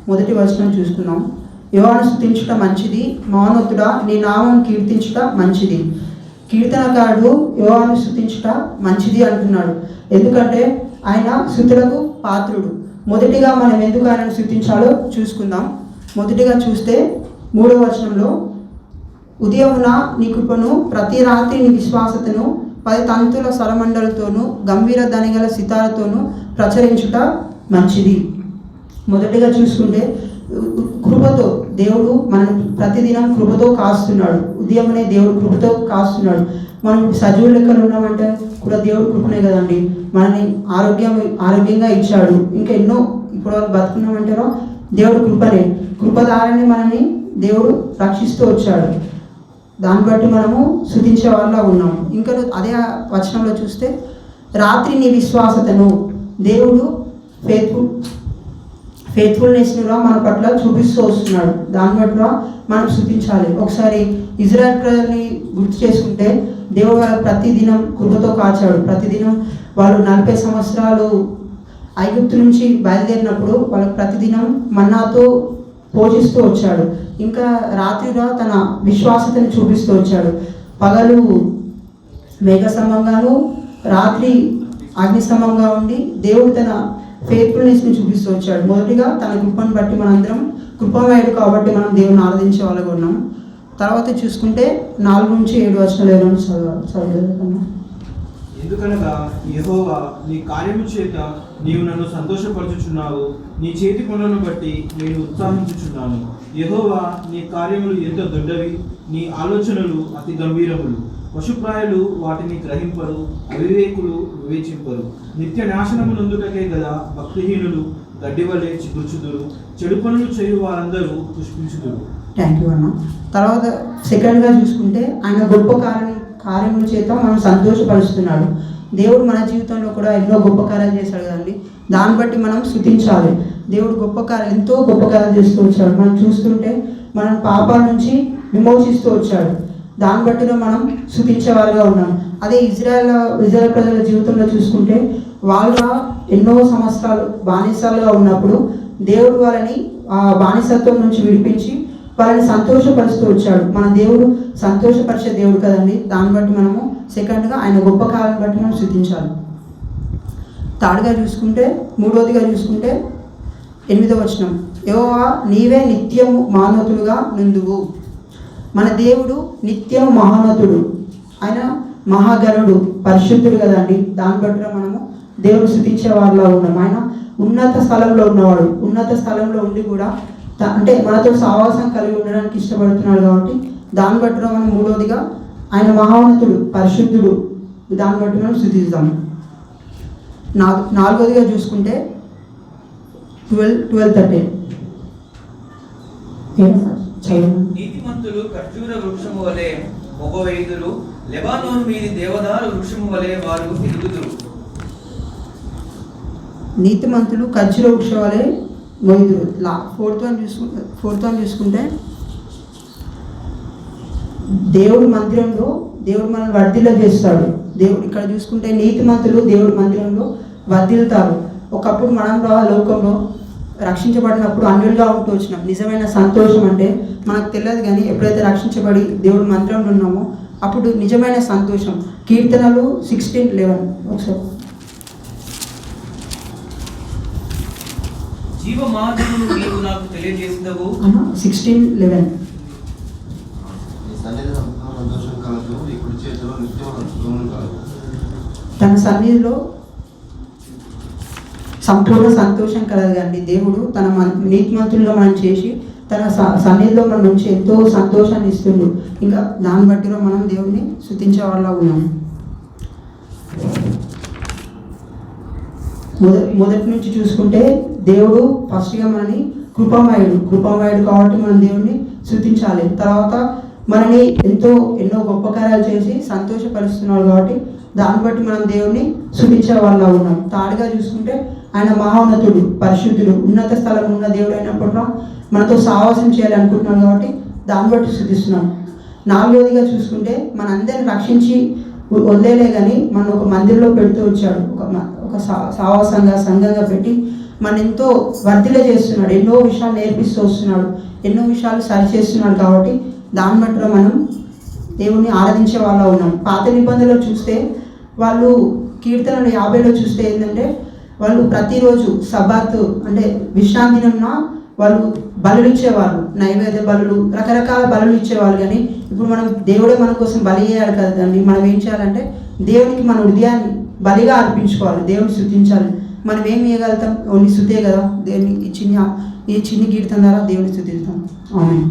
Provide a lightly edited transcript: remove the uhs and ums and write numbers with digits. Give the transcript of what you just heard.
మొదటి వచనం చూసుకున్నాం. యెహోవాను స్తుతించుట మంచిది, మౌనతుడా నీ నామం కీర్తించుట మంచిది. కీర్తనకారుడు యెహోవాను స్తుతించుట మంచిది అంటున్నాడు. ఎందుకంటే ఆయన స్తుతులకు పాత్రుడు. మొదటిగా మనం ఎందుకు ఆయనను స్తుతించాలో చూసుకుందాం. మొదటిగా చూస్తే 3వ వచనంలో, ఉదయమున నీ కృపను, ప్రతి రాత్రి నీ విశ్వాసతను 10 తంతుల స్వరమండలతోనూ గంభీర ధనిగల సితారతోనూ ప్రచురించుట మంచిది. మొదటిగా చూసుకుంటే కృపతో దేవుడు మనం ప్రతిదినం కృపతో కాస్తున్నాడు. ఉదయమనే దేవుడు కృపతో కాస్తున్నాడు. మనం సజీవుల లెక్కలు ఉన్నామంటే కూడా దేవుడు కృపనే కదండి. మనని ఆరోగ్యంగా ఇచ్చాడు. ఇంకా ఎన్నో ఇప్పుడు వాళ్ళు బతుకున్నామంటారో దేవుడు కృపనే. కృప ద్వారానే మనల్ని దేవుడు రక్షిస్తూ వచ్చాడు. దాన్ని బట్టి మనము స్తుతించే వాళ్ళ ఉన్నాము. ఇంకా అదే వచనంలో చూస్తే, రాత్రి నీ విశ్వాసతను, దేవుడు ఫెయిత్ఫుల్నెస్ను మన పట్ల చూపిస్తూ వస్తున్నాడు. దాన్ని బట్టి మనం స్తుతించాలి. ఒకసారి ఇజ్రాయెల్ ప్రజల్ని గుర్తు చేసుకుంటే, దేవుడు వాళ్ళకి ప్రతిదినం కృపతో కాచాడు. ప్రతిదినం వాళ్ళు 40 సంవత్సరాలు ఐగుప్తు నుంచి బయలుదేరినప్పుడు వాళ్ళకి ప్రతిదినం మన్నాతో పోషిస్తూ వచ్చాడు. ఇంకా రాత్రిగా తన విశ్వాసతను చూపిస్తూ వచ్చాడు. పగలు మేఘస్తంభంగాను, రాత్రి అగ్నిస్తంభంగా ఉండి దేవుడు తన ఫెయిత్ఫుల్నెస్ని చూపిస్తూ వచ్చాడు. మొదటిగా తన కృపను బట్టి మనందరం కృపామయుడు కాబట్టి మనం దేవుని ఆరాధించే వాళ్ళగా ఉన్నాం. తర్వాత చూసుకుంటే 4 నుంచి 7 వచనాలు చదవాలి. ఎందుకనగా యెహోవా నీ కార్యము చేత నీవు నన్ను సంతోషపరచుచున్నావు, నీ చేతి పనులను బట్టి నేను ఉత్సాహించుచున్నాను. యెహోవా నీ కార్యములు ఎంత దొడ్డవి, నీ ఆలోచనలు అతి గంభీరములు. పశుప్రాయులు వాటిని గ్రహింపరు, అవివేకులు వివేచింపరు. నిత్య నాశనము నందుటకే గదా భక్తిహీనులు గడ్డివలే చిగుర్చుదురు, చెడు పనులు చేయు వారందరూ పుష్పించుదురు. థ్యాంక్ యూ అన్న. తర్వాత సెకండ్గా చూసుకుంటే ఆయన గొప్ప కార్యముల చేత మనం సంతోషపరుస్తున్నాడు. దేవుడు మన జీవితంలో కూడా ఎన్నో గొప్ప కార్యాలు చేశాడు కదండి. దాన్ని బట్టి మనం స్తుతించాలి. దేవుడు ఎంతో గొప్ప కార్యాలు చేస్తూ వచ్చాడు. మనం చూస్తుంటే మనం పాపాల నుంచి విమోచిస్తూ వచ్చాడు. దాన్ని బట్టిలో మనం స్తుతించే వారిగా ఉన్నాం. అదే ఇజ్రాయెల్ ప్రజల జీవితంలో చూసుకుంటే, వాళ్ళు ఎన్నో సంవత్సరాలు బానిసలుగా ఉన్నప్పుడు దేవుడు వాళ్ళని ఆ బానిసత్వం నుంచి విడిపించి వాళ్ళని సంతోషపరుస్తూ వచ్చాడు. మన దేవుడు సంతోషపరిచే దేవుడు కదండి. దాన్ని బట్టి మనము సెకండ్గా ఆయన గొప్ప కాలాన్ని బట్టి మనం స్తుతించాలి. థర్డ్గా చూసుకుంటే, 3వదిగా చూసుకుంటే 8వ వచనం, యెహోవా నీవే నిత్యము మహోన్నతుడుగా నుందువు. మన దేవుడు నిత్యము మహోన్నతుడు. ఆయన మహాగణుడు, పరిశుద్ధుడు కదండి. దాన్ని బట్టి మనము దేవుడు స్తుతించే వారిలో ఉన్నాం. ఆయన ఉన్నత స్థలంలో ఉన్నవాడు. ఉన్నత స్థలంలో ఉండి కూడా అంటే మనతో సహవాసం కలిగి ఉండడానికి ఇష్టపడుతున్నాడు కాబట్టి దాన్ని బట్టి మనం 3వదిగా ఆయన మహోన్నతుడు, పరిశుద్ధుడు. దాన్ని బట్టి మనం స్తుతిస్తాం. 4వదిగా చూసుకుంటే 12:13 నీతిమంతులు ఖర్జూర వృక్షము వలె మొగవైదురు, లెబానోను మీది దేవదారు వృక్షము వలె వారు తిరుగుదురు. నీతిమంతులు ఖర్జూర వృక్షం వలె మొయ్యుదురు. 4th వన్ చూసుకుంటే, దేవుడి మందిరంలో దేవుడు మనల్ని వర్ధిల్ల చేస్తాడు. దేవుడు ఇక్కడ చూసుకుంటే నీతిమంతులు దేవుడి మందిరంలో వర్ధిల్తారు. ఒకప్పుడు మనం లోకంలో రక్షించబడినప్పుడు అన్యులుగా ఉంటూ వచ్చినాం. నిజమైన సంతోషం అంటే మనకు తెలియదు, కానీ ఎప్పుడైతే రక్షించబడి దేవుడి మందిరంలో ఉన్నామో అప్పుడు నిజమైన సంతోషం. కీర్తనలు 16:11 ఒకసారి. జీవ మార్గమును నీవు నాకు తెలియజేసినవు. 16:11 తన సన్నిధిలో సంపూర్ణ సంతోషం కలదు కానీ దేవుడు తన నీతిమంతులుగా మనం చేసి తన సన్నిధిలో మన నుంచి ఎంతో సంతోషాన్ని ఇస్తుండు. ఇంకా దాన్ని బట్టిలో మనం దేవుడిని స్తుతించే వాళ్ళ ఉన్నాం. మొదటి నుంచి చూసుకుంటే దేవుడు ఫస్ట్గా మనని కృపామయుడు కాబట్టి మనం దేవుడిని స్తుతించాలి. తర్వాత మనని ఎన్నో గొప్ప కార్యాలు చేసి సంతోషపరుస్తున్నాడు కాబట్టి దాన్ని బట్టి మనం దేవుడిని స్తుతించే వాళ్ళ ఉన్నాం. థర్డ్గా చూసుకుంటే ఆయన మహోన్నతుడు, పరిశుద్ధుడు, ఉన్నత స్థలం ఉన్న దేవుడు అయినప్పుడు మనతో సహవాసం చేయాలి అనుకుంటున్నాడు కాబట్టి దాన్ని బట్టి స్తుతిస్తున్నాం. 4వదిగా చూసుకుంటే మనందరిని రక్షించి వదిలేలే కానీ మనం ఒక మందిరంలో పెడుతూ వచ్చాడు. ఒక సంఘంగా పెట్టి మన ఎంతో వర్ధిల చేస్తున్నాడు, ఎన్నో విషయాలు నేర్పిస్తూ వస్తున్నాడు, ఎన్నో విషయాలు సరి చేస్తున్నాడు. కాబట్టి దాన్ని బట్టి మనం దేవుణ్ణి ఆరాధించే వాళ్ళ ఉన్నాం. పాత నిబంధనలో చూస్తే వాళ్ళు కీర్తనలు 50లో చూస్తే ఏంటంటే వాళ్ళు ప్రతిరోజు సబాత్ అంటే విశ్రాంతి దినంన వాళ్ళు బలులు ఇచ్చేవాళ్ళు, నైవేద్య బలులు, రకరకాల బలులు ఇచ్చేవాళ్ళు. కానీ ఇప్పుడు మనం దేవుడే మన కోసం బలి చేయాలి కదండి. మనం ఏం చేయాలంటే దేవునికి మన హృదయాన్ని బలిగా అర్పించుకోవాలి, దేవుని స్తుతించాలి. మనం ఏం చేయగలుగుతాం? ఓన్లీ స్తుతే కదా. దేవుని ఈ చిన్ని కీర్తన ద్వారా దేవుని స్తుతిస్తాం. ఆమేన్.